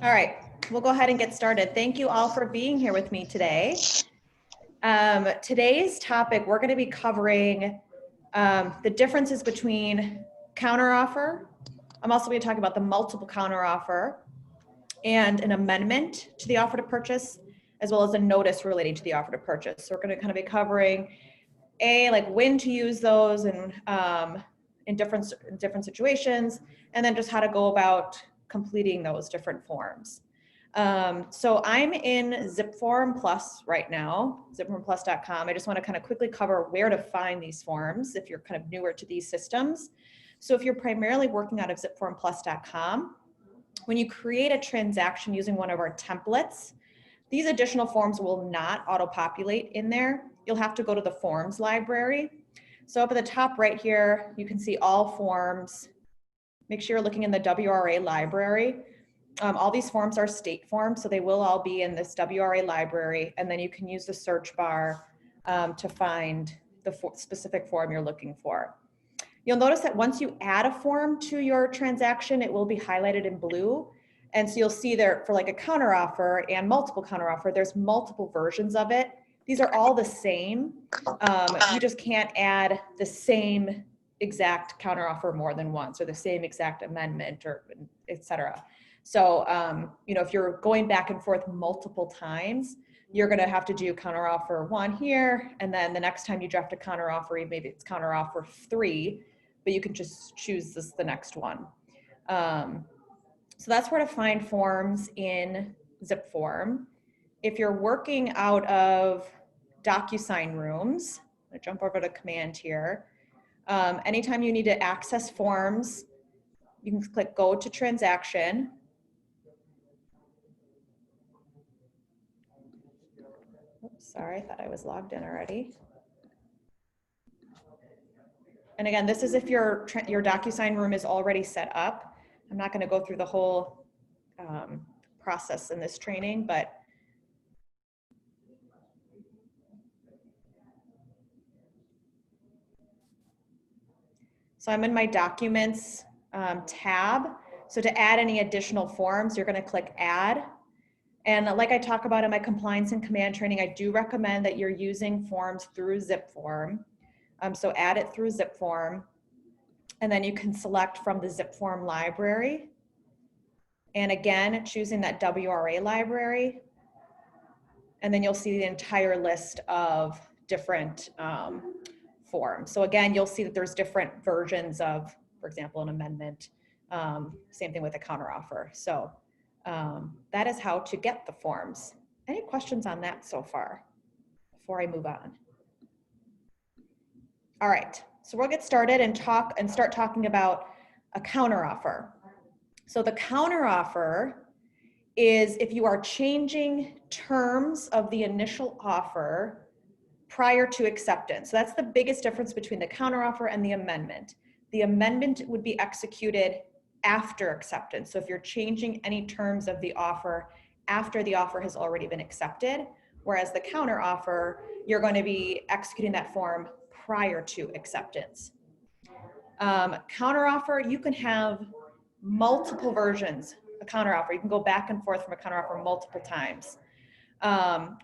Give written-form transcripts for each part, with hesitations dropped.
All right, we'll go ahead and get started. Thank you all for being here with me today. Today's topic, we're going to be covering the differences between counteroffer. I'm also going to talk about the multiple counteroffer and an amendment to the offer to purchase, as well as a notice relating to the offer to purchase. So we're going to kind of be covering like when to use those and in different situations, and then just how to go about completing those different forms. So I'm in ZipForm Plus right now, zipformplus.com. I just want to kind of quickly cover where to find these forms if you're kind of newer to these systems. So if you're primarily working out of zipformplus.com, when you create a transaction using one of our templates, these additional forms will not auto-populate in there. You'll have to go to the forms library. So up at the top right here, you can see all forms. Make sure you're looking in the WRA library. All these forms are state forms, so they will all be in this WRA library, and then you can use the search bar to find the specific form you're looking for. You'll notice that once you add a form to your transaction, it will be highlighted in blue. And so you'll see there for like a counteroffer and multiple counteroffer, there's multiple versions of it. These are all the same. You just can't add the same exact counteroffer more than once, or the same exact amendment, or et cetera. So, if you're going back and forth multiple times, you're going to have to do counteroffer 1 here, and then the next time you draft a counteroffer, maybe it's counteroffer 3, but you can just choose the next one. So that's where to find forms in ZipForm. If you're working out of DocuSign rooms, I'm going to jump over to command here. Anytime you need to access forms, you can click go to transaction. Oops, sorry, I thought I was logged in already. And again, this is if your DocuSign room is already set up. I'm not going to go through the whole process in this training, but so I'm in my Documents tab. So to add any additional forms, you're going to click Add. And like I talk about in my compliance and command training, I do recommend that you're using forms through ZipForm. So add it through ZipForm. And then you can select from the ZipForm library. And again, choosing that WRA library. And then you'll see the entire list of different forms. So again, you'll see that there's different versions of, for example, an amendment. Same thing with a counteroffer. So that is how to get the forms. Any questions on that so far before I move on? All right, so we'll get started and start talking about a counteroffer. So the counteroffer is if you are changing terms of the initial offer prior to acceptance. So that's the biggest difference between the counteroffer and the amendment. The amendment would be executed after acceptance. So if you're changing any terms of the offer after the offer has already been accepted, whereas the counteroffer, you're going to be executing that form prior to acceptance. Counteroffer, you can have multiple versions of counteroffer. You can go back and forth from a counteroffer multiple times,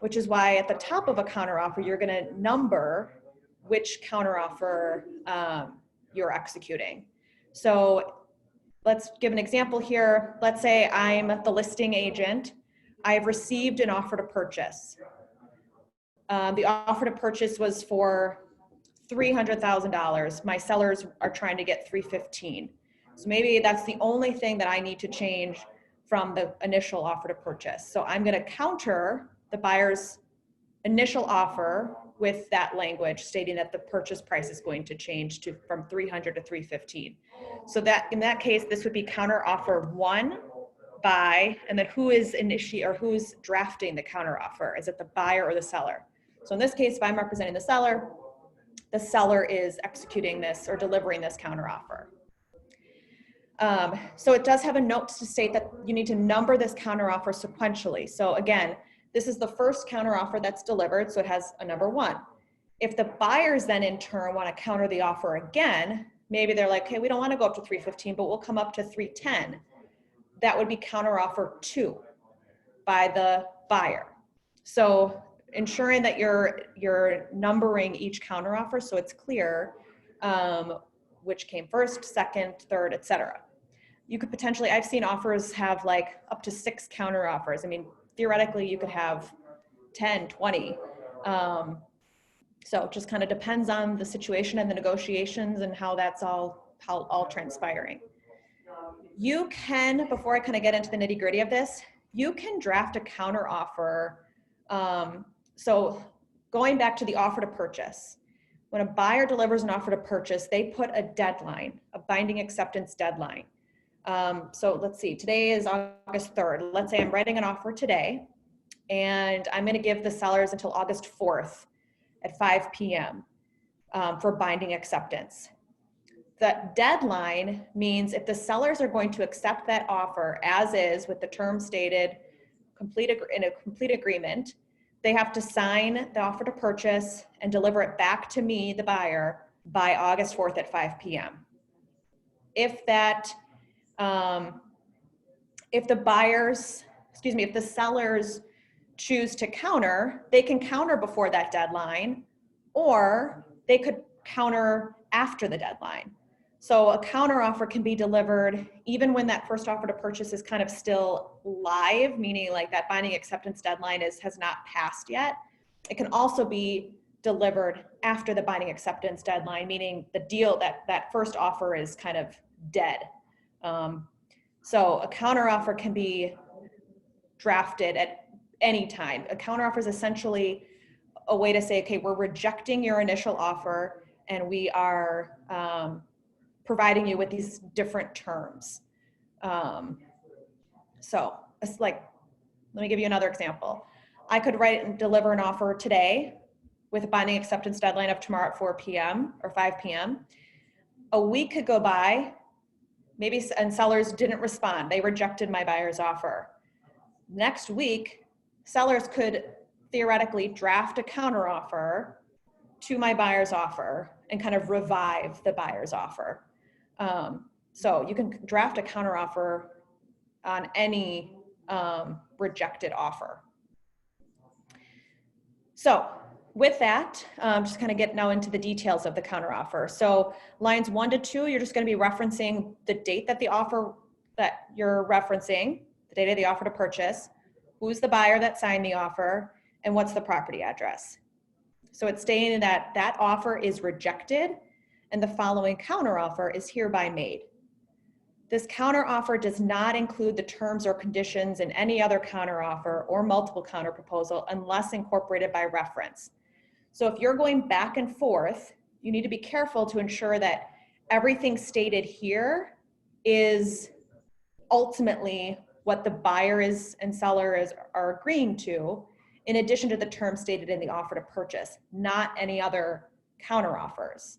which is why at the top of a counteroffer, you're going to number which counteroffer you're executing. So let's give an example here. Let's say I'm the listing agent. I've received an offer to purchase. The offer to purchase was for $300,000. My sellers are trying to get $315,000. So maybe that's the only thing that I need to change from the initial offer to purchase. So I'm going to counter the buyer's initial offer with that language stating that the purchase price is going to change from $300,000 to $315,000. So that in that case, this would be counter offer 1 by, and then who's drafting the counter offer? Is it the buyer or the seller? So in this case, if I'm representing the seller is executing this or delivering this counter offer. So it does have a note to state that you need to number this counter offer sequentially. So again, this is the first counter offer that's delivered, so it has a number 1. If the buyers then in turn want to counter the offer again, maybe they're like, hey, we don't want to go up to $315,000, but we'll come up to $310,000. that would be counteroffer 2 by the buyer. So ensuring that you're numbering each counteroffer so it's clear which came first, second, third, etc. You could potentially, I've seen offers have like up to 6 counteroffers. I mean, theoretically you could have 10, 20. So it just kind of depends on the situation and the negotiations and how that's all transpiring. You can, before I kind of get into the nitty gritty of this, you can draft a counteroffer. So going back to the offer to purchase, when a buyer delivers an offer to purchase, they put a deadline, a binding acceptance deadline. So let's see, today is August 3rd. Let's say I'm writing an offer today, and I'm going to give the sellers until August 4th at 5 p.m. For binding acceptance. The deadline means if the sellers are going to accept that offer as is with the terms stated in a complete agreement, they have to sign the offer to purchase and deliver it back to me, the buyer, by August 4th at 5 p.m. If the sellers choose to counter, they can counter before that deadline, or they could counter after the deadline. So a counter offer can be delivered even when that first offer to purchase is kind of still live, meaning like that binding acceptance deadline has not passed yet. It can also be delivered after the binding acceptance deadline, meaning the deal, that first offer is kind of dead. So a counter offer can be drafted at any time. A counter offer is essentially a way to say, okay, we're rejecting your initial offer and we are providing you with these different terms. So it's like, let me give you another example. I could write and deliver an offer today with a binding acceptance deadline of tomorrow at 4 p.m. or 5 p.m. A week could go by, maybe, and sellers didn't respond. They rejected my buyer's offer. Next week, sellers could theoretically draft a counteroffer to my buyer's offer and kind of revive the buyer's offer. So you can draft a counteroffer on any rejected offer. So with that, just kind of get now into the details of the counteroffer. So lines 1 to 2, you're just going to be referencing the date that you're referencing, the date of the offer to purchase, who's the buyer that signed the offer, and what's the property address. So it's stating that that offer is rejected and the following counteroffer is hereby made. This counteroffer does not include the terms or conditions in any other counteroffer or multiple counterproposal unless incorporated by reference. So if you're going back and forth, you need to be careful to ensure that everything stated here is ultimately what the buyer and seller are agreeing to, in addition to the terms stated in the offer to purchase, not any other counteroffers.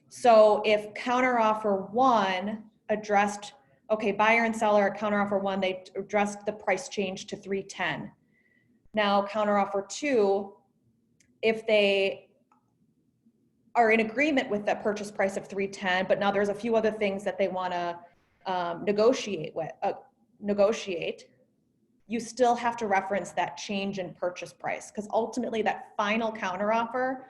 So if counteroffer 1 addressed, okay, buyer and seller, counteroffer 1, they addressed the price change to $310. Now counteroffer 2, if they are in agreement with that purchase price of $310, but now there's a few other things that they want to negotiate, you still have to reference that change in purchase price, because ultimately that final counteroffer,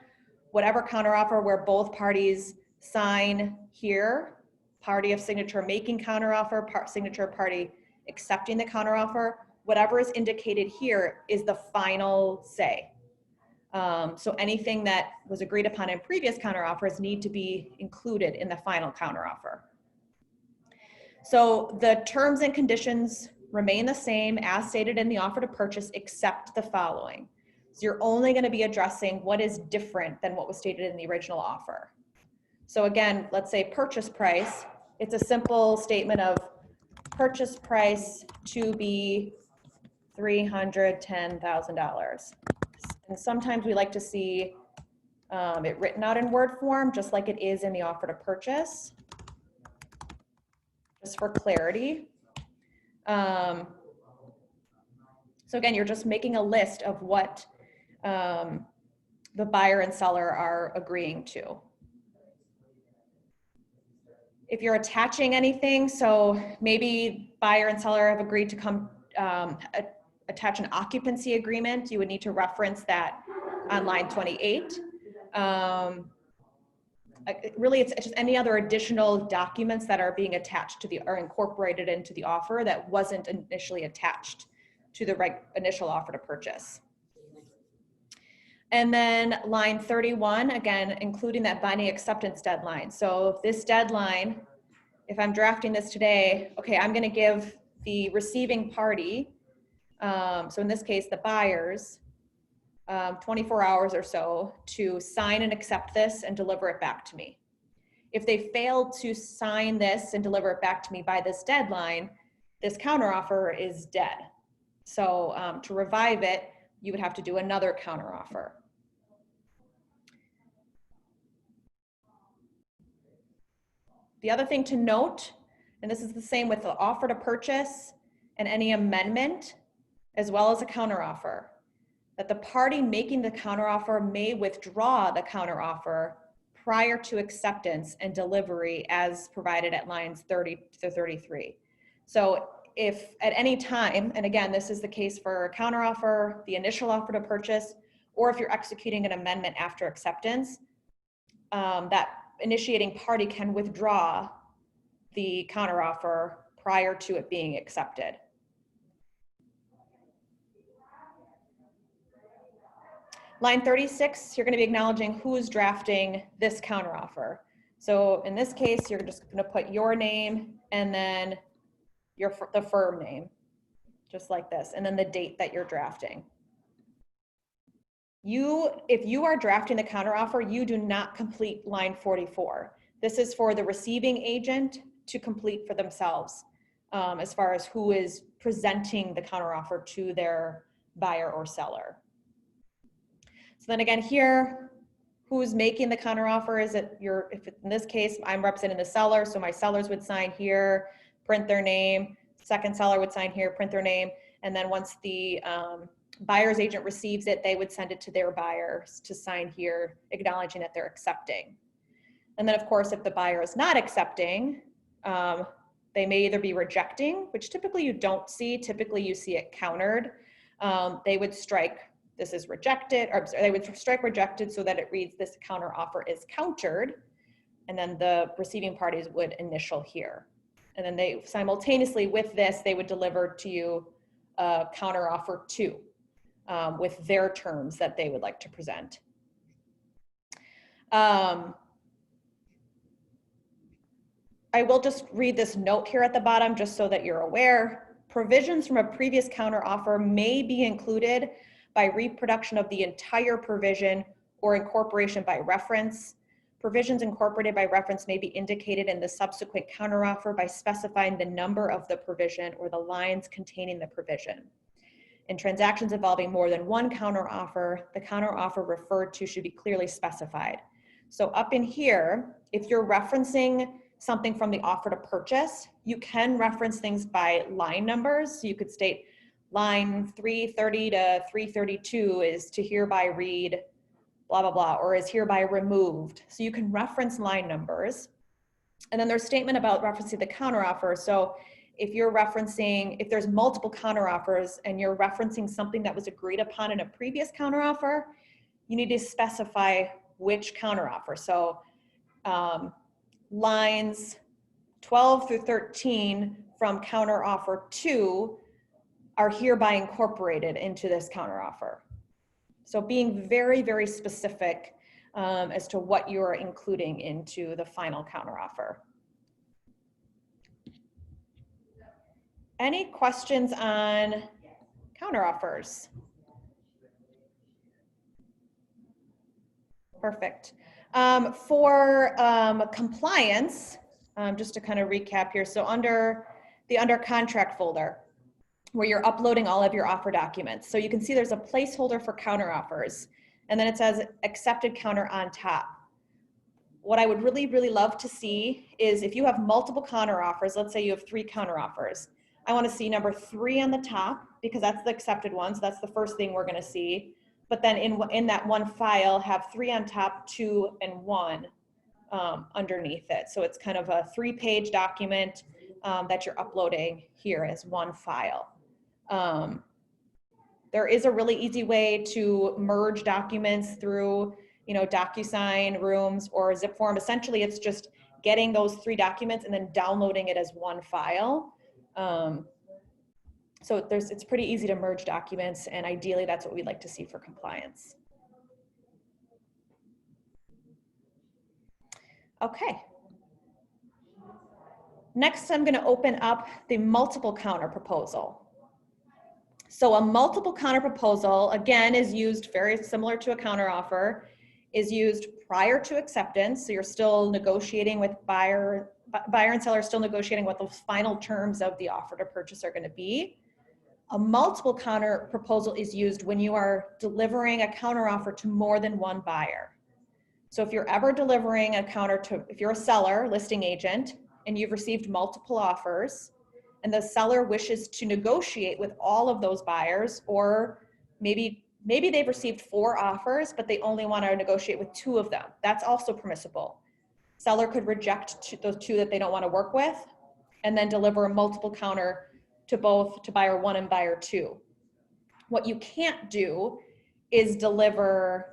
whatever counteroffer where both parties sign here, party of signature making counteroffer, signature party accepting the counteroffer, whatever is indicated here is the final say. So anything that was agreed upon in previous counteroffers need to be included in the final counteroffer. So the terms and conditions remain the same as stated in the offer to purchase, except the following. So you're only going to be addressing what is different than what was stated in the original offer. So again, let's say purchase price. It's a simple statement of purchase price to be $310,000. And sometimes we like to see it written out in Word form, just like it is in the offer to purchase, just for clarity. So again, you're just making a list of what the buyer and seller are agreeing to. If you're attaching anything, so maybe buyer and seller have agreed to come attach an occupancy agreement, you would need to reference that on line 28. Really, it's just any other additional documents that are being attached to the, or incorporated into the offer that wasn't initially attached to the initial offer to purchase. And then line 31, again, including that binding acceptance deadline. So this deadline, if I'm drafting this today, okay, I'm gonna give the receiving party, so in this case, the buyers, 24 hours or so to sign and accept this and deliver it back to me. If they fail to sign this and deliver it back to me by this deadline, this counteroffer is dead. So to revive it, you would have to do another counteroffer. The other thing to note, and this is the same with the offer to purchase and any amendment, as well as a counteroffer, that the party making the counteroffer may withdraw the counteroffer prior to acceptance and delivery as provided at lines 30 to 33. So if at any time, and again, this is the case for a counteroffer, the initial offer to purchase, or if you're executing an amendment after acceptance, that initiating party can withdraw the counteroffer prior to it being accepted. Line 36, you're going to be acknowledging who's drafting this counteroffer. So in this case, you're just going to put your name and then the firm name, just like this, and then the date that you're drafting. If you are drafting the counteroffer, you do not complete line 44. This is for the receiving agent to complete for themselves, as far as who is presenting the counteroffer to their buyer or seller. So then again here, who's making the counteroffer? Is it if in this case, I'm representing the seller, so my sellers would sign here, print their name, second seller would sign here, print their name, and then once the buyer's agent receives it, they would send it to their buyers to sign here, acknowledging that they're accepting. And then of course, if the buyer is not accepting, they may either be rejecting, which typically you don't see, typically you see it countered. They would strike, this is rejected, or they would strike rejected so that it reads this counteroffer is countered, and then the receiving parties would initial here. And then they simultaneously with this, they would deliver to you a counteroffer 2 with their terms that they would like to present. I will just read this note here at the bottom just so that you're aware. Provisions from a previous counteroffer may be included by reproduction of the entire provision or incorporation by reference. Provisions incorporated by reference may be indicated in the subsequent counteroffer by specifying the number of the provision or the lines containing the provision. In transactions involving more than one counteroffer, the counteroffer referred to should be clearly specified. So up in here, if you're referencing something from the offer to purchase, you can reference things by line numbers. So you could state line 330 to 332 is to hereby read blah, blah, blah, or is hereby removed. So you can reference line numbers. And then there's a statement about referencing the counteroffer. So if you're referencing, if there's multiple counteroffers and you're referencing something that was agreed upon in a previous counteroffer, you need to specify which counteroffer. So lines 12 through 13 from counteroffer 2 are hereby incorporated into this counteroffer. So being very, very specific as to what you're including into the final counteroffer. Any questions on counteroffers? Perfect. For compliance, just to kind of recap here, so under the under contract folder, where you're uploading all of your offer documents. So you can see there's a placeholder for counteroffers, and then it says accepted counter on top. What I would really, really love to see is if you have multiple counteroffers, let's say you have 3 counteroffers, I want to see number 3 on the top because that's the accepted one. So that's the first thing we're going to see. But then in that one file, have 3 on top, 2 and 1 underneath it. So it's kind of a 3-page document that you're uploading here as one file. There is a really easy way to merge documents through, DocuSign, Rooms, or Zip form. Essentially, it's just getting those 3 documents and then downloading it as one file. So it's pretty easy to merge documents, and ideally that's what we'd like to see for compliance. Okay. Next, I'm going to open up the multiple counter proposal. So a multiple counter proposal, again, is used very similar to a counter offer, is used prior to acceptance. So you're still negotiating with buyer and seller are still negotiating what the final terms of the offer to purchase are going to be. A multiple counter proposal is used when you are delivering a counter offer to more than one buyer. So if you're ever delivering a counter to, if you're a seller, listing agent, and you've received multiple offers, and the seller wishes to negotiate with all of those buyers, or maybe they've received 4 offers, but they only want to negotiate with 2 of them. That's also permissible. Seller could reject those 2 that they don't want to work with, and then deliver a multiple counter to both, to buyer 1 and buyer 2. What you can't do is deliver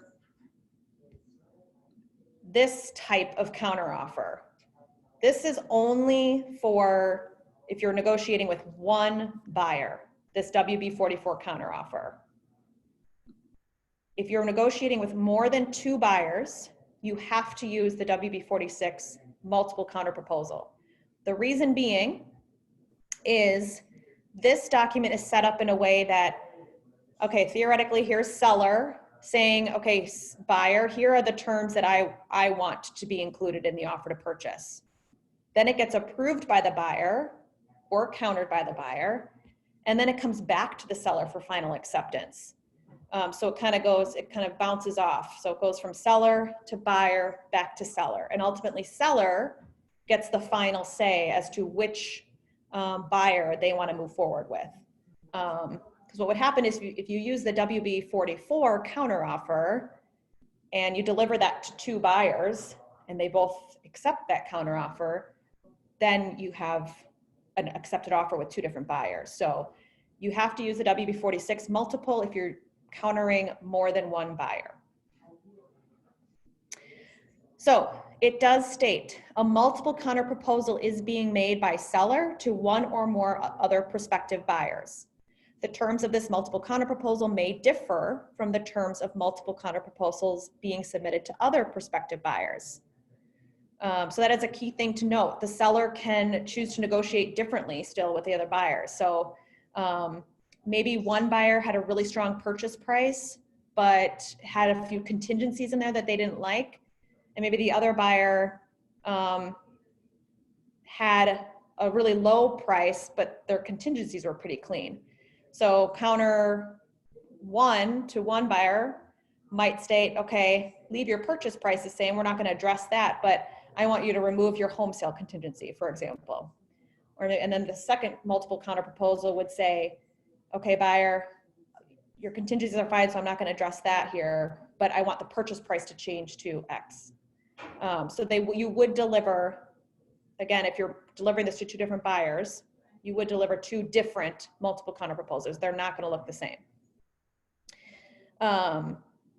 this type of counter offer. This is only for if you're negotiating with one buyer, this WB44 counter offer. If you're negotiating with more than 2 buyers, you have to use the WB46 multiple counter proposal. The reason being is this document is set up in a way that, okay, theoretically, here's seller saying, okay, buyer, here are the terms that I want to be included in the offer to purchase. Then it gets approved by the buyer or countered by the buyer, and then it comes back to the seller for final acceptance. So it kind of bounces off. So it goes from seller to buyer, back to seller. And ultimately seller gets the final say as to which buyer they want to move forward with. Because what would happen is if you use the WB44 counteroffer and you deliver that to 2 buyers and they both accept that counteroffer, then you have an accepted offer with 2 different buyers. So you have to use the WB46 multiple if you're countering more than 1 buyer. So it does state a multiple counter proposal is being made by seller to 1 or more other prospective buyers. The terms of this multiple counter proposal may differ from the terms of multiple counter proposals being submitted to other prospective buyers. So that is a key thing to note. The seller can choose to negotiate differently still with the other buyers. So maybe one buyer had a really strong purchase price, but had a few contingencies in there that they didn't like. And maybe the other buyer had a really low price, but their contingencies were pretty clean. So counter 1 to 1 buyer might state, okay, leave your purchase price the same. We're not going to address that, but I want you to remove your home sale contingency, for example. And then the second multiple counter proposal would say, okay, buyer, your contingencies are fine, so I'm not going to address that here, but I want the purchase price to change to X. So you would deliver, again, if you're delivering this to 2 different buyers, you would deliver 2 different multiple counter proposals. They're not going to look the same.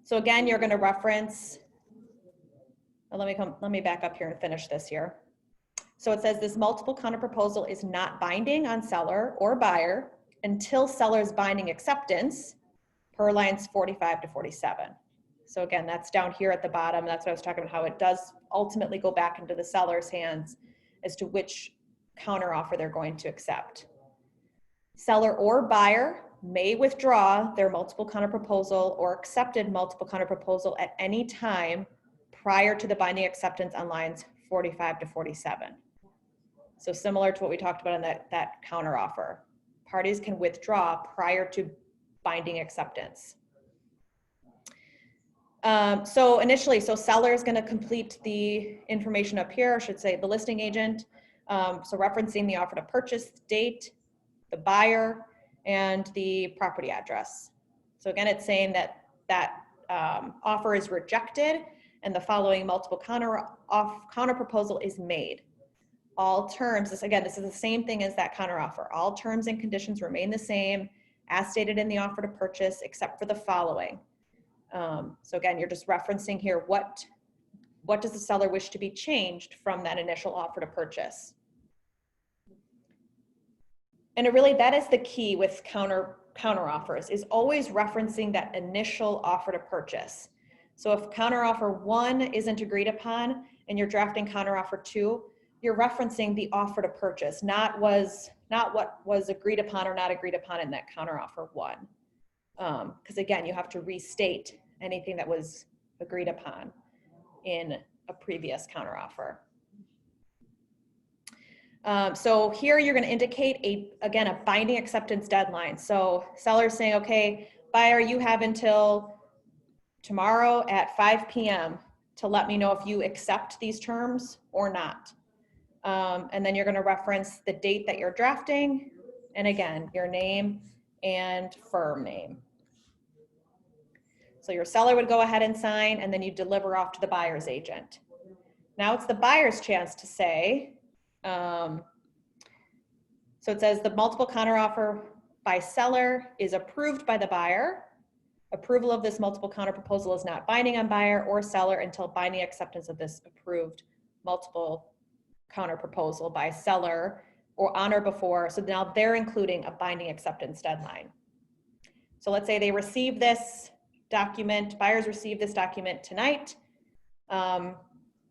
So again, you're going to reference, let me back up here and finish this here. So it says this multiple counter proposal is not binding on seller or buyer until seller's binding acceptance per lines 45 to 47. So again, that's down here at the bottom. That's what I was talking about, how it does ultimately go back into the seller's hands as to which counteroffer they're going to accept. Seller or buyer may withdraw their multiple counter proposal or accepted multiple counter proposal at any time prior to the binding acceptance on lines 45 to 47. So similar to what we talked about in that counteroffer. Parties can withdraw prior to binding acceptance. So initially, seller is going to complete the information up here, I should say the listing agent. So referencing the offer to purchase date, the buyer, and the property address. So again, it's saying that offer is rejected and the following multiple counter proposal is made. All terms, this is the same thing as that counteroffer. All terms and conditions remain the same as stated in the offer to purchase, except for the following. So again, you're just referencing here, what does the seller wish to be changed from that initial offer to purchase? And that is the key with counter offers, is always referencing that initial offer to purchase. So if counteroffer 1 isn't agreed upon and you're drafting counteroffer 2, you're referencing the offer to purchase, not what was agreed upon or not agreed upon in that counteroffer 1. Because again, you have to restate anything that was agreed upon in a previous counteroffer. So here you're going to indicate a binding acceptance deadline. So seller's saying, okay, buyer, you have until tomorrow at 5 p.m. to let me know if you accept these terms or not. And then you're going to reference the date that you're drafting, and again, your name and firm name. So your seller would go ahead and sign, and then you deliver off to the buyer's agent. Now it's the buyer's chance to say, so it says the multiple counteroffer by seller is approved by the buyer. Approval of this multiple counter proposal is not binding on buyer or seller until binding acceptance of this approved multiple counter proposal by seller or on or before. So now they're including a binding acceptance deadline. So let's say they receive this document, buyers receive this document tonight.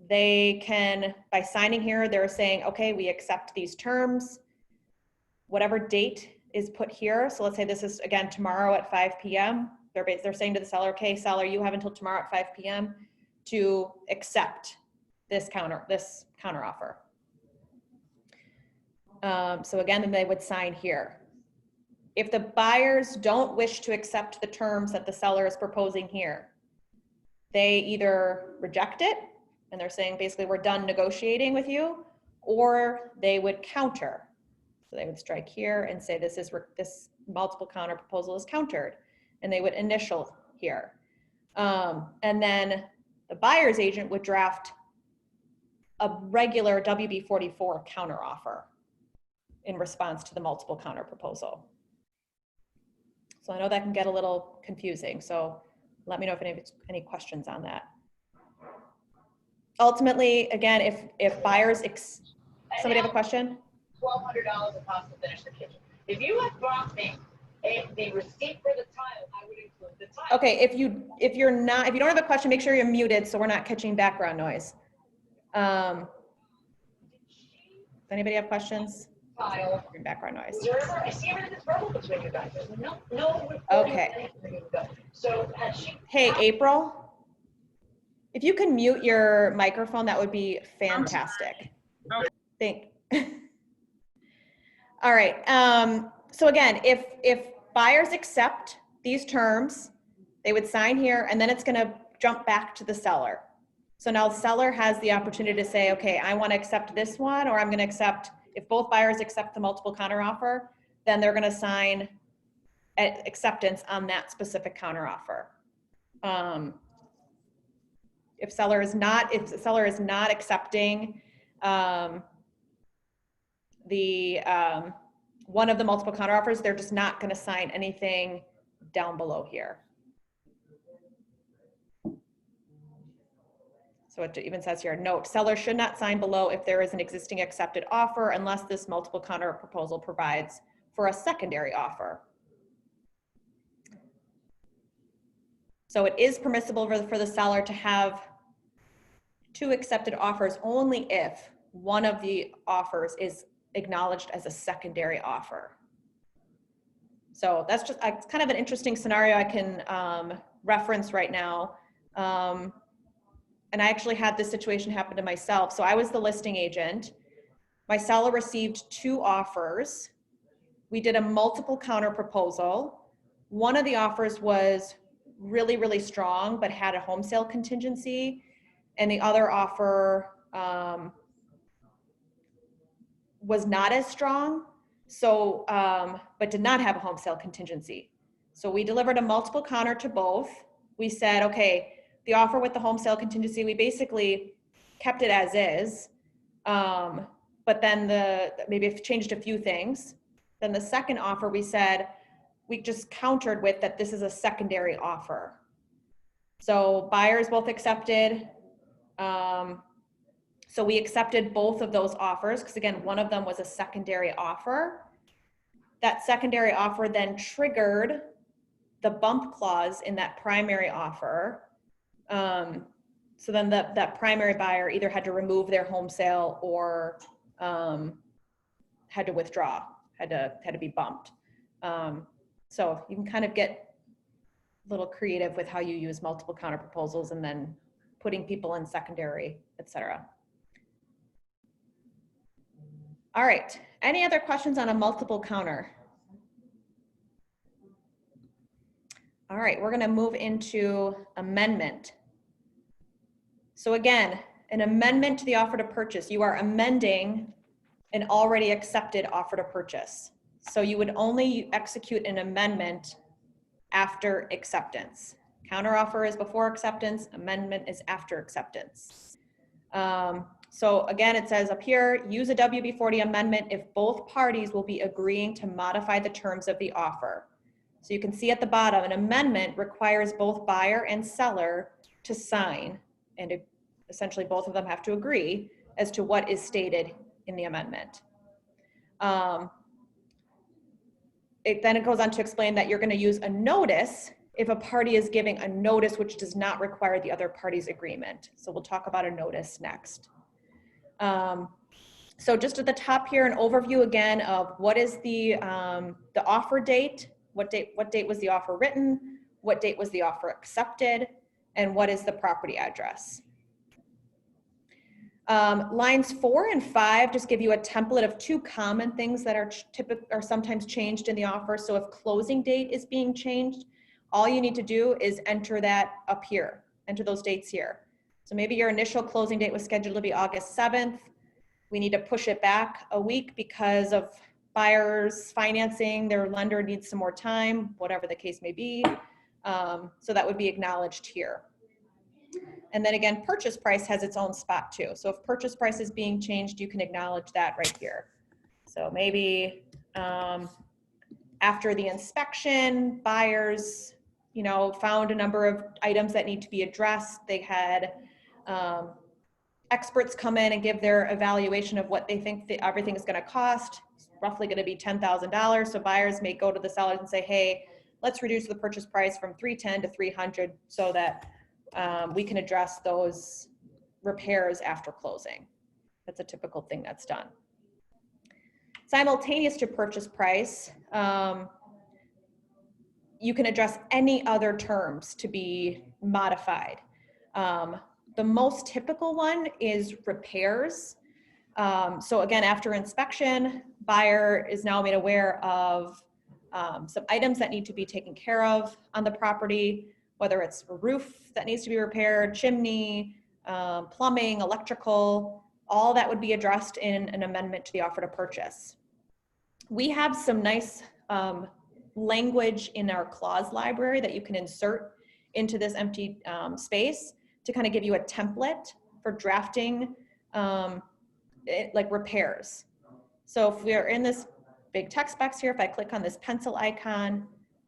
They can, by signing here, they're saying, okay, we accept these terms. Whatever date is put here. So let's say this is again tomorrow at 5 p.m. They're saying to the seller, okay, seller, you have until tomorrow at 5 p.m. to accept this counter offer. So again, then they would sign here. If the buyers don't wish to accept the terms that the seller is proposing here, they either reject it, and they're saying basically we're done negotiating with you, or they would counter. So they would strike here and say this multiple counter proposal is countered, and they would initial here. And then the buyer's agent would draft a regular WB-44 counteroffer in response to the multiple counter proposal. So I know that can get a little confusing, so let me know if any questions on that. Ultimately, again, if buyers, somebody have a question? $1,200 a cost to finish the kitchen. If you had brought me the receipt for the tile, I would include the tile. Okay, if you don't have a question, make sure you're muted so we're not catching background noise. Does anybody have questions? Tile. Background noise. I see everything that's verbal between you guys. No. Okay. So has she? Hey, April, if you can mute your microphone, that would be fantastic. All right. So again, if buyers accept these terms, they would sign here, and then it's going to jump back to the seller. So now the seller has the opportunity to say, okay, I want to accept this one, or I'm going to accept. If both buyers accept the multiple counteroffer, then they're going to sign acceptance on that specific counteroffer. If the seller is not accepting one of the multiple counteroffers, they're just not going to sign anything down below here. So it even says here, note, seller should not sign below if there is an existing accepted offer unless this multiple counter proposal provides for a secondary offer. So it is permissible for the seller to have two accepted offers only if one of the offers is acknowledged as a secondary offer. So that's just it's kind of an interesting scenario I can reference right now. And I actually had this situation happen to myself. So I was the listing agent. My seller received two offers. We did a multiple counter proposal. One of the offers was really, really strong, but had a home sale contingency. And the other offer was not as strong, so but did not have a home sale contingency. So we delivered a multiple counter to both. We said, okay, the offer with the home sale contingency, we basically kept it as is. But then maybe it changed a few things. Then the second offer, we said, we just countered with that this is a secondary offer. So buyers both accepted. So we accepted both of those offers because again, one of them was a secondary offer. That secondary offer then triggered the bump clause in that primary offer. So then that primary buyer either had to remove their home sale or had to withdraw, had to be bumped. So you can kind of get a little creative with how you use multiple counter proposals and then putting people in secondary, etc. All right, any other questions on a multiple counter? All right, we're gonna move into amendment. So again, an amendment to the offer to purchase, you are amending an already accepted offer to purchase. So you would only execute an amendment after acceptance. Counteroffer is before acceptance, amendment is after acceptance. So again, it says up here, use a WB-40 amendment if both parties will be agreeing to modify the terms of the offer. So you can see at the bottom, an amendment requires both buyer and seller to sign, and essentially both of them have to agree as to what is stated in the amendment. Then it goes on to explain that you're going to use a notice if a party is giving a notice which does not require the other party's agreement. So we'll talk about a notice next. So just at the top here, an overview again of what is the offer date, what date was the offer written, what date was the offer accepted, and what is the property address. Lines 4 and 5 just give you a template of two common things that are sometimes changed in the offer. So if closing date is being changed, all you need to do is enter that up here, enter those dates here. So maybe your initial closing date was scheduled to be August 7th. We need to push it back a week because of buyers financing, their lender needs some more time, whatever the case may be. So that would be acknowledged here. And then again, purchase price has its own spot too. So if purchase price is being changed, you can acknowledge that right here. So maybe after the inspection, buyers, found a number of items that need to be addressed. They had experts come in and give their evaluation of what they think everything is going to cost. It's roughly going to be $10,000. So buyers may go to the sellers and say, hey, let's reduce the purchase price from $310 to $300 so that we can address those repairs after closing. That's a typical thing that's done. Simultaneous to purchase price, you can address any other terms to be modified. The most typical one is repairs. So again, after inspection, buyer is now made aware of some items that need to be taken care of on the property, whether it's a roof that needs to be repaired, chimney, plumbing, electrical, all that would be addressed in an amendment to the offer to purchase. We have some nice language in our clause library that you can insert into this empty space to kind of give you a template for drafting like repairs. So if we are in this big text box here, if I click on this pencil icon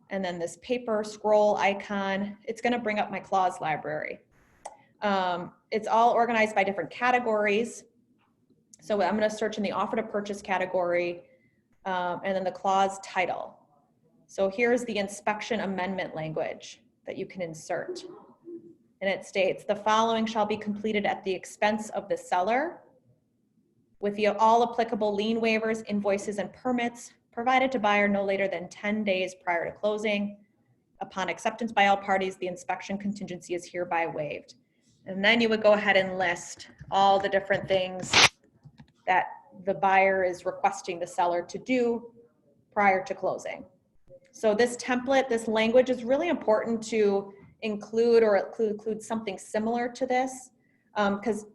and then this paper scroll icon, it's going to bring up my clause library. It's all organized by different categories. So I'm going to search in the offer to purchase category and then the clause title. So here's the inspection amendment language that you can insert. And it states, the following shall be completed at the expense of the seller with all applicable lien waivers, invoices, and permits provided to buyer no later than 10 days prior to closing. Upon acceptance by all parties, the inspection contingency is hereby waived. And then you would go ahead and list all the different things that the buyer is requesting the seller to do prior to closing. So this template, this language is really important to include or include something similar to this, because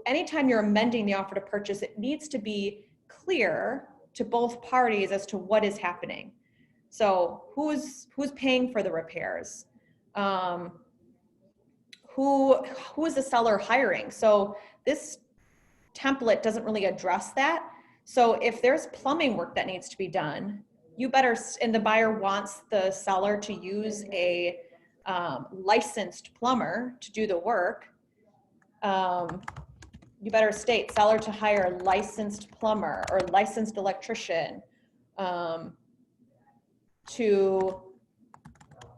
anytime you're amending the offer to purchase, it needs to be clear to both parties as to what is happening. So who's paying for the repairs? who is the seller hiring? So this template doesn't really address that. So if there's plumbing work that needs to be done, you better, and the buyer wants the seller to use a licensed plumber to do the work, you better state seller to hire licensed plumber or licensed electrician to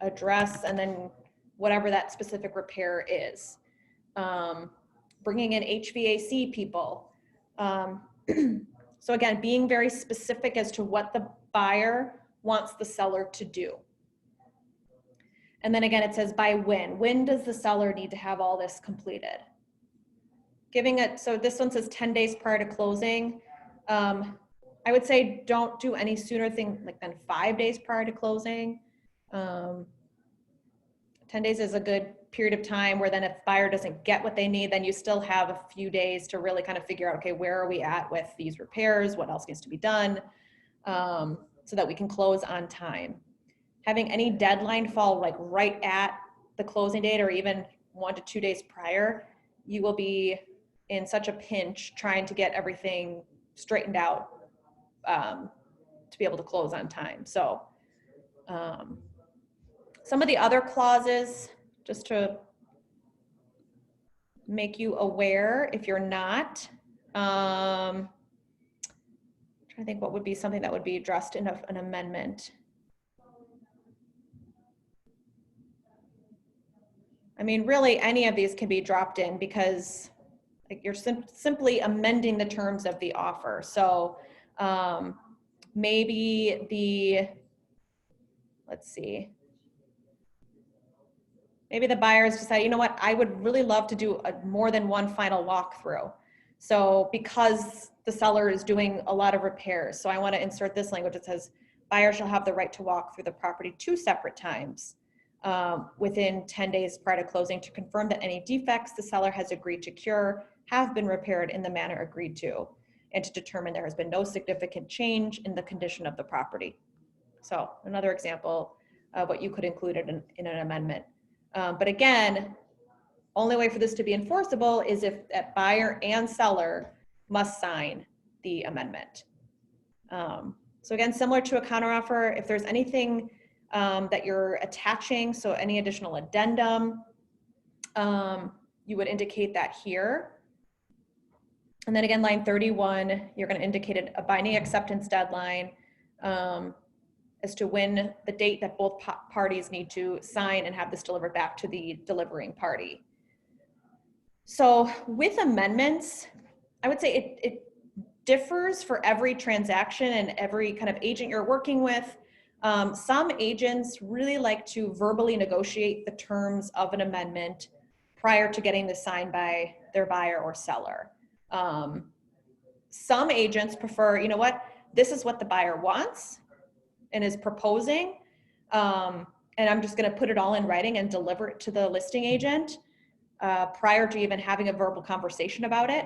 address, and then whatever that specific repair is. Bringing in HVAC people. So again, being very specific as to what the buyer wants the seller to do. And then again, it says by when. When does the seller need to have all this completed? Giving it, so this one says 10 days prior to closing. I would say don't do any sooner than 5 days prior to closing. 10 days is a good period of time where then if buyer doesn't get what they need, then you still have a few days to really kind of figure out, okay, where are we at with these repairs? What else needs to be done? So that we can close on time. Having any deadline fall right at the closing date or even 1 to 2 days prior, you will be in such a pinch trying to get everything straightened out to be able to close on time. So some of the other clauses, just to make you aware if you're not, trying to think what would be something that would be addressed in an amendment. I mean, really any of these can be dropped in because you're simply amending the terms of the offer. So maybe let's see, maybe the buyers decide, you know what, I would really love to do more than one final walkthrough. So because the seller is doing a lot of repairs, so I want to insert this language that says, buyer shall have the right to walk through the property 2 separate times within 10 days prior to closing to confirm that any defects the seller has agreed to cure have been repaired in the manner agreed to, and to determine there has been no significant change in the condition of the property. So another example of what you could include in an amendment. But again, only way for this to be enforceable is if that buyer and seller must sign the amendment. So again, similar to a counteroffer, if there's anything that you're attaching, so any additional addendum, you would indicate that here. And then again, line 31, you're going to indicate a binding acceptance deadline as to when the date that both parties need to sign and have this delivered back to the delivering party. So with amendments, I would say it differs for every transaction and every kind of agent you're working with. Some agents really like to verbally negotiate the terms of an amendment prior to getting this signed by their buyer or seller. Some agents prefer, you know what, this is what the buyer wants and is proposing, and I'm just going to put it all in writing and deliver it to the listing agent prior to even having a verbal conversation about it.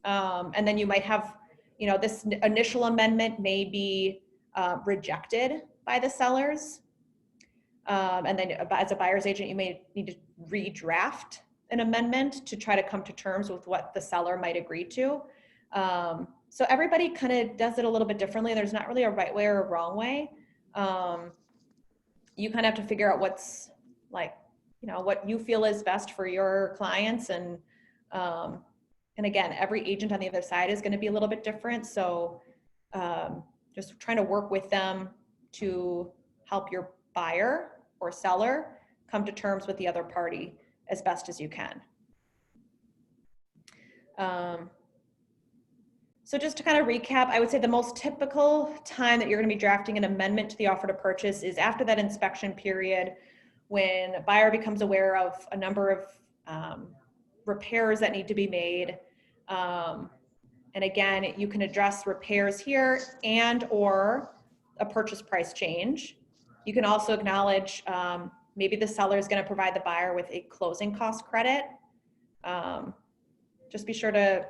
And then you might have, you know, this initial amendment may be rejected by the sellers. And then as a buyer's agent, you may need to redraft an amendment to try to come to terms with what the seller might agree to. So everybody kind of does it a little bit differently. There's not really a right way or a wrong way. You kind of have to figure out what's what you feel is best for your clients. And again, every agent on the other side is going to be a little bit different. So just trying to work with them to help your buyer or seller come to terms with the other party as best as you can. So just to kind of recap, I would say the most typical time that you're going to be drafting an amendment to the offer to purchase is after that inspection period, when a buyer becomes aware of a number of repairs that need to be made. And again, you can address repairs here and or a purchase price change. You can also acknowledge maybe the seller is going to provide the buyer with a closing cost credit. Just be sure to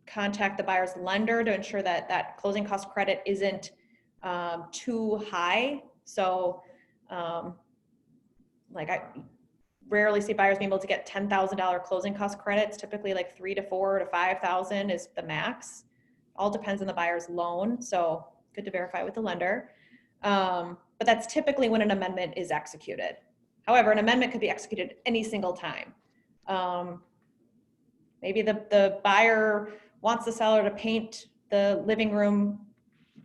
contact the buyer's lender to ensure that that closing cost credit isn't too high. So rarely see buyers being able to get $10,000 closing cost credits. Typically like 3 to 4 to 5,000 is the max. All depends on the buyer's loan. So good to verify with the lender. But that's typically when an amendment is executed. However, an amendment could be executed any single time. Maybe the buyer wants the seller to paint the living room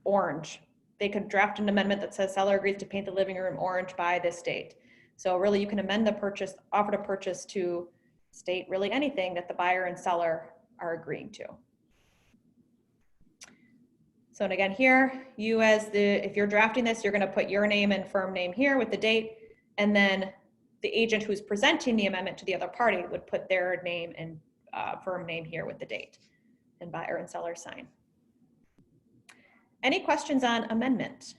orange. They could draft an amendment that says seller agrees to paint the living room orange by this date. So really you can amend the purchase, offer to purchase to state really anything that the buyer and seller are agreeing to. So, and again here, you if you're drafting this, you're gonna put your name and firm name here with the date, and then the agent who's presenting the amendment to the other party would put their name and firm name here with the date, and buyer and seller sign. Any questions on amendment?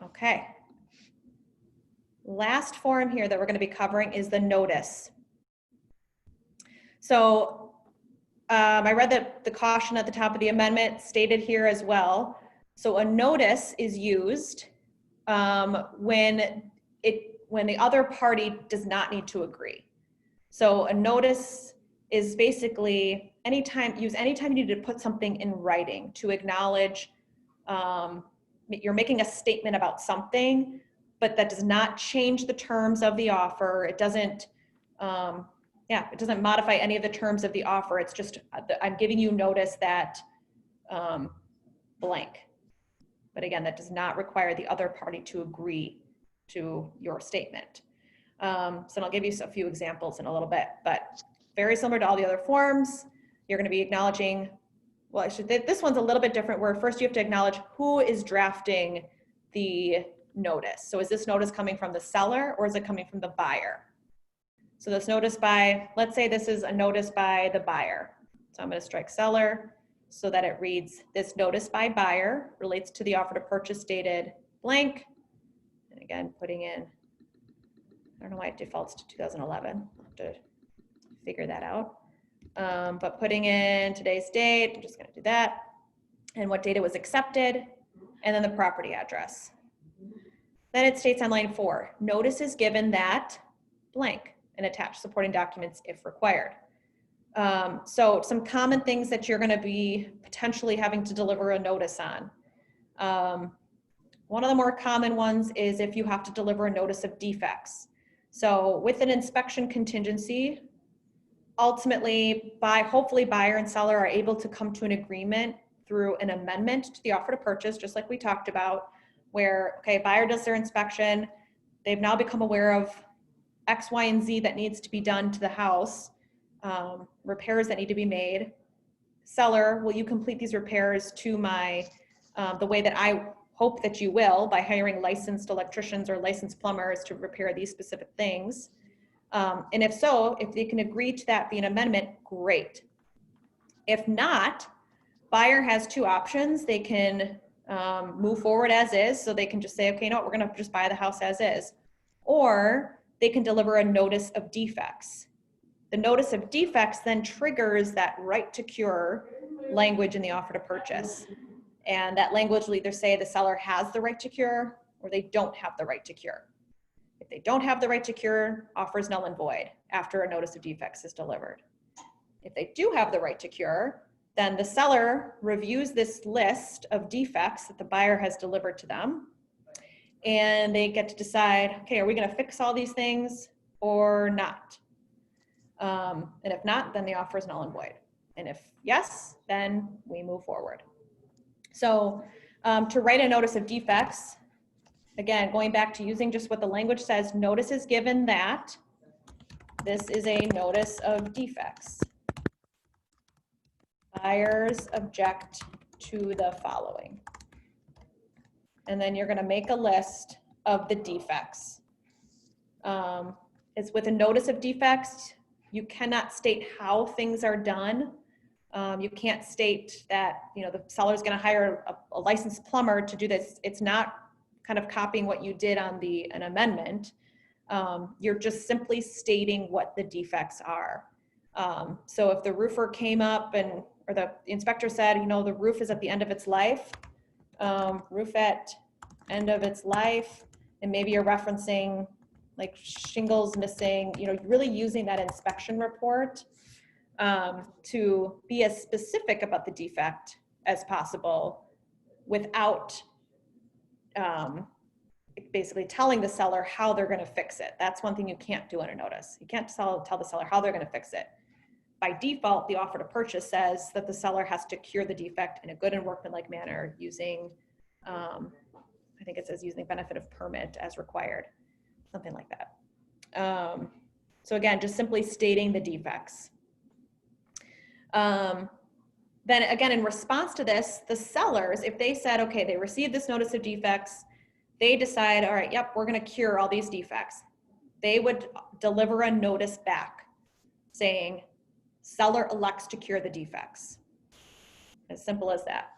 Okay. Last form here that we're going to be covering is the notice. So I read that the caution at the top of the amendment stated here as well. So a notice is used when the other party does not need to agree. So a notice is basically anytime you need to put something in writing to acknowledge you're making a statement about something, but that does not change the terms of the offer. It doesn't, it doesn't modify any of the terms of the offer. It's just, I'm giving you notice that blank. But again, that does not require the other party to agree to your statement. So I'll give you a few examples in a little bit, but very similar to all the other forms. You're going to be acknowledging, well, this one's a little bit different, where first you have to acknowledge who is drafting the notice. So is this notice coming from the seller or is it coming from the buyer? So this notice by, let's say this is a notice by the buyer. So I'm going to strike seller so that it reads, this notice by buyer relates to the offer to purchase dated blank. And again, putting in, I don't know why it defaults to 2011. I'll have to figure that out. But putting in today's date, I'm just going to do that, and what date it was accepted, and then the property address. Then it states on line 4, notice is given that blank, and attach supporting documents if required. So some common things that you're going to be potentially having to deliver a notice on. One of the more common ones is if you have to deliver a notice of defects. So with an inspection contingency, ultimately, hopefully buyer and seller are able to come to an agreement through an amendment to the offer to purchase, just like we talked about, where, okay, buyer does their inspection, they've now become aware of X, Y, and Z that needs to be done to the house, repairs that need to be made. Seller, will you complete these repairs to the way that I hope that you will, by hiring licensed electricians or licensed plumbers to repair these specific things? And if so, if they can agree to that be an amendment, great. If not, buyer has two options. They can move forward as is, so they can just say, okay, no, we're gonna just buy the house as is. Or they can deliver a notice of defects. The notice of defects then triggers that right to cure language in the offer to purchase. And that language will either say the seller has the right to cure or they don't have the right to cure. If they don't have the right to cure, offer is null and void after a notice of defects is delivered. If they do have the right to cure, then the seller reviews this list of defects that the buyer has delivered to them, and they get to decide, okay, are we going to fix all these things or not? And if not, then the offer is null and void. And if yes, then we move forward. So to write a notice of defects, again, going back to using just what the language says, notice is given that this is a notice of defects. Buyers object to the following. And then you're going to make a list of the defects. It's with a notice of defects, you cannot state how things are done. You can't state that, you know, the seller's going to hire a licensed plumber to do this. It's not kind of copying what you did on an amendment. You're just simply stating what the defects are. So if the roofer came up or the inspector said, you know, the roof is at the end of its life, roof at end of its life, and maybe you're referencing like shingles missing, you know, really using that inspection report to be as specific about the defect as possible without basically telling the seller how they're going to fix it. That's one thing you can't do in a notice. You can't tell the seller how they're going to fix it. By default, the offer to purchase says that the seller has to cure the defect in a good and workmanlike manner using, I think it says using benefit of permit as required, something like that. So again, just simply stating the defects. Then again, in response to this, the sellers, if they said, okay, they received this notice of defects, they decide, all right, yep, we're going to cure all these defects. They would deliver a notice back saying, seller elects to cure the defects. As simple as that.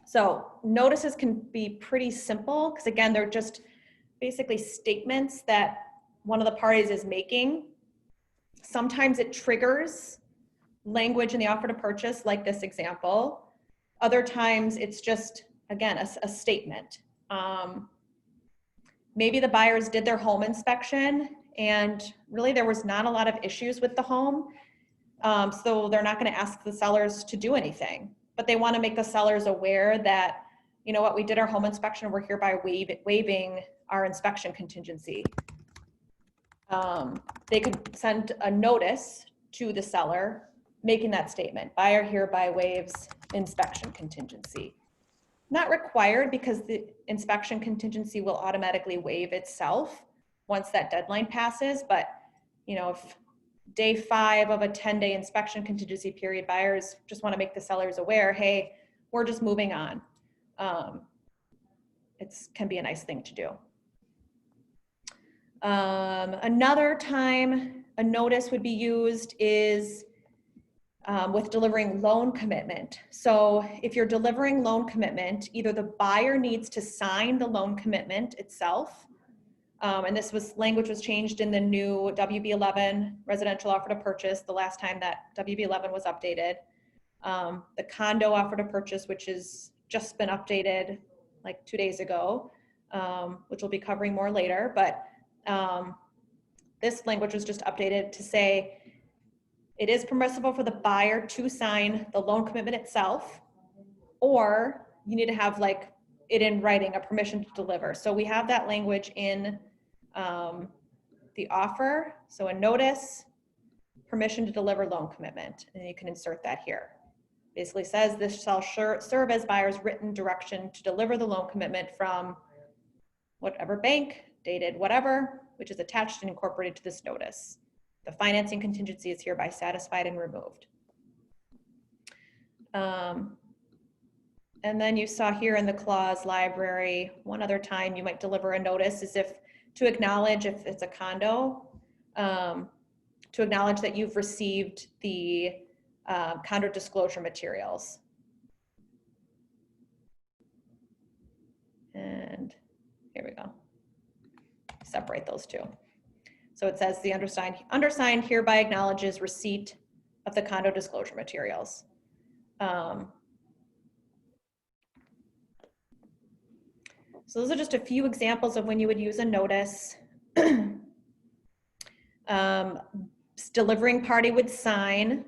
So notices can be pretty simple because again, they're just basically statements that one of the parties is making. Sometimes it triggers language in the offer to purchase, like this example. Other times it's just, again, a statement. Maybe the buyers did their home inspection and really there was not a lot of issues with the home. So they're not going to ask the sellers to do anything, but they want to make the sellers aware that, you know what, we did our home inspection, we're hereby waiving our inspection contingency. They could send a notice to the seller making that statement, buyer hereby waives inspection contingency. Not required because the inspection contingency will automatically waive itself once that deadline passes, but you know, if day 5 of a 10-day inspection contingency period, buyers just want to make the sellers aware, hey, we're just moving on. It can be a nice thing to do. Another time a notice would be used is with delivering loan commitment. So if you're delivering loan commitment, either the buyer needs to sign the loan commitment itself, and this language was changed in the new WB11 residential offer to purchase the last time that WB11 was updated. The condo offer to purchase, which has just been updated like 2 days ago, which we'll be covering more later, but this language was just updated to say it is permissible for the buyer to sign the loan commitment itself, or you need to have like it in writing, a permission to deliver. So we have that language in the offer. So a notice, permission to deliver loan commitment, and you can insert that here. Basically says this shall serve as buyer's written direction to deliver the loan commitment from whatever bank, dated whatever, which is attached and incorporated to this notice. The financing contingency is hereby satisfied and removed. And then you saw here in the clause library, one other time you might deliver a notice is if to acknowledge if it's a condo, to acknowledge that you've received the condo disclosure materials. And here we go. Separate those two. So it says the undersigned hereby acknowledges receipt of the condo disclosure materials. So those are just a few examples of when you would use a notice. Delivering party would sign.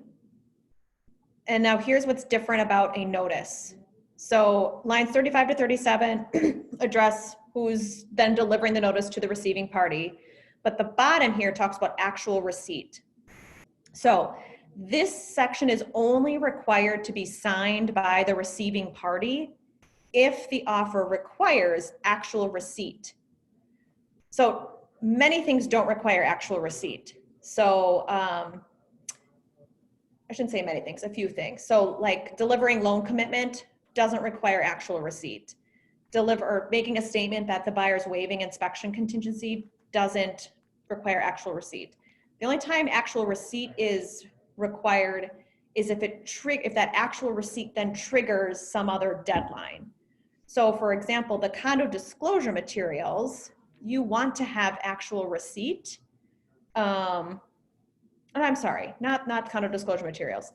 And now here's what's different about a notice. So lines 35 to 37 address who's then delivering the notice to the receiving party. But the bottom here talks about actual receipt. So this section is only required to be signed by the receiving party if the offer requires actual receipt. So many things don't require actual receipt. So I shouldn't say many things, a few things. So like delivering loan commitment doesn't require actual receipt. Making a statement that the buyer's waiving inspection contingency doesn't require actual receipt. The only time actual receipt is required is if that actual receipt then triggers some other deadline. So for example, the condo disclosure materials, you want to have actual receipt. I'm sorry, not condo disclosure materials.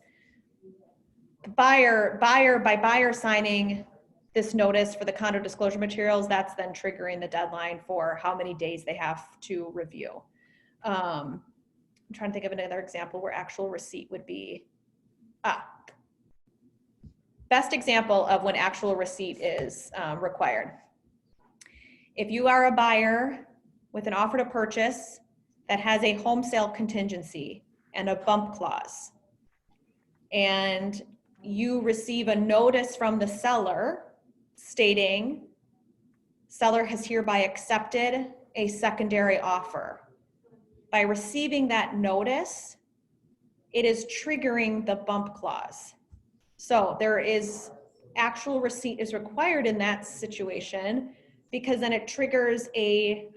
By buyer signing this notice for the condo disclosure materials, that's then triggering the deadline for how many days they have to review. I'm trying to think of another example where actual receipt would be, best example of when actual receipt is required. If you are a buyer with an offer to purchase that has a home sale contingency and a bump clause, and you receive a notice from the seller stating, seller has hereby accepted a secondary offer. By receiving that notice, it is triggering the bump clause. So there is actual receipt is required in that situation, because then it triggers a,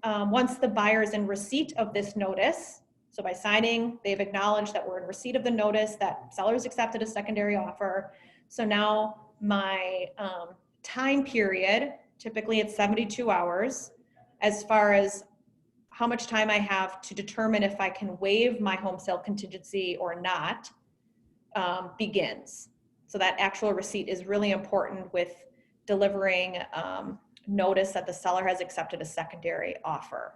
once the buyer is in receipt of this notice, so by signing, they've acknowledged that we're in receipt of the notice that sellers accepted a secondary offer. So now my time period, typically it's 72 hours, as far as how much time I have to determine if I can waive my home sale contingency or not, begins. So that actual receipt is really important with delivering notice that the seller has accepted a secondary offer.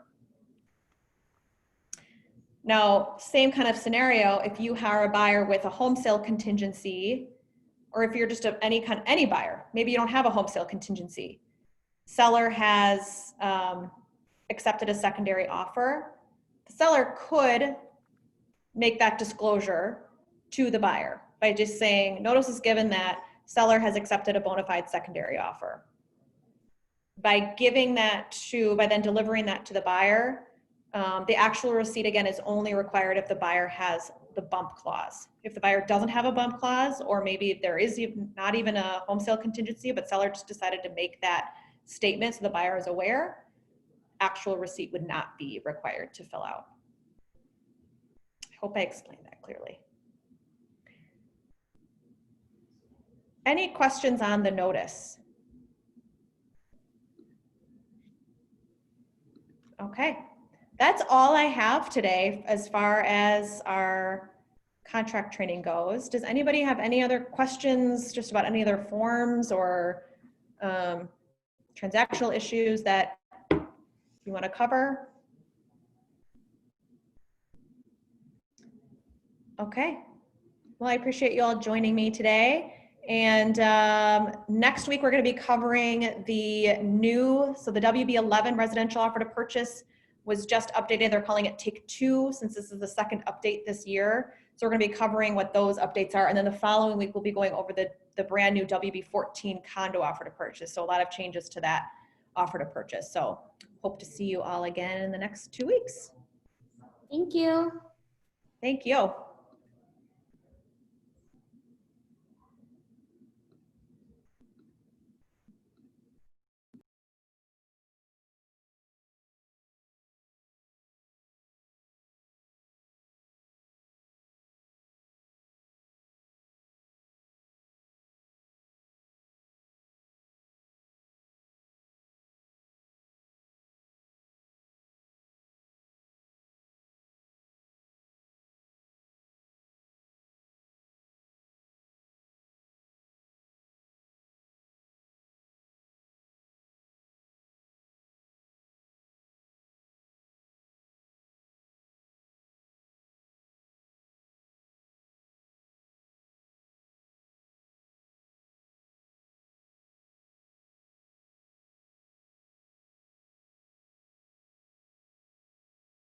Now, same kind of scenario, if you are a buyer with a home sale contingency, or if you're just any buyer, maybe you don't have a home sale contingency, seller has accepted a secondary offer, the seller could make that disclosure to the buyer by just saying, notice is given that seller has accepted a bona fide secondary offer. By then delivering that to the buyer, the actual receipt again is only required if the buyer has the bump clause. If the buyer doesn't have a bump clause, or maybe there is not even a home sale contingency, but seller just decided to make that statement so the buyer is aware, actual receipt would not be required to fill out. I hope I explained that clearly. Any questions on the notice? Okay, that's all I have today as far as our contract training goes. Does anybody have any other questions just about any other forms or transactional issues that you want to cover? Okay, well, I appreciate you all joining me today. And next week, we're going to be covering the new, so the WB11 residential offer to purchase was just updated. They're calling it Take 2 since this is the second update this year. So we're going to be covering what those updates are. And then the following week, we'll be going over the brand new WB14 condo offer to purchase. So a lot of changes to that offer to purchase. So hope to see you all again in the next 2 weeks. Thank you. Thank you.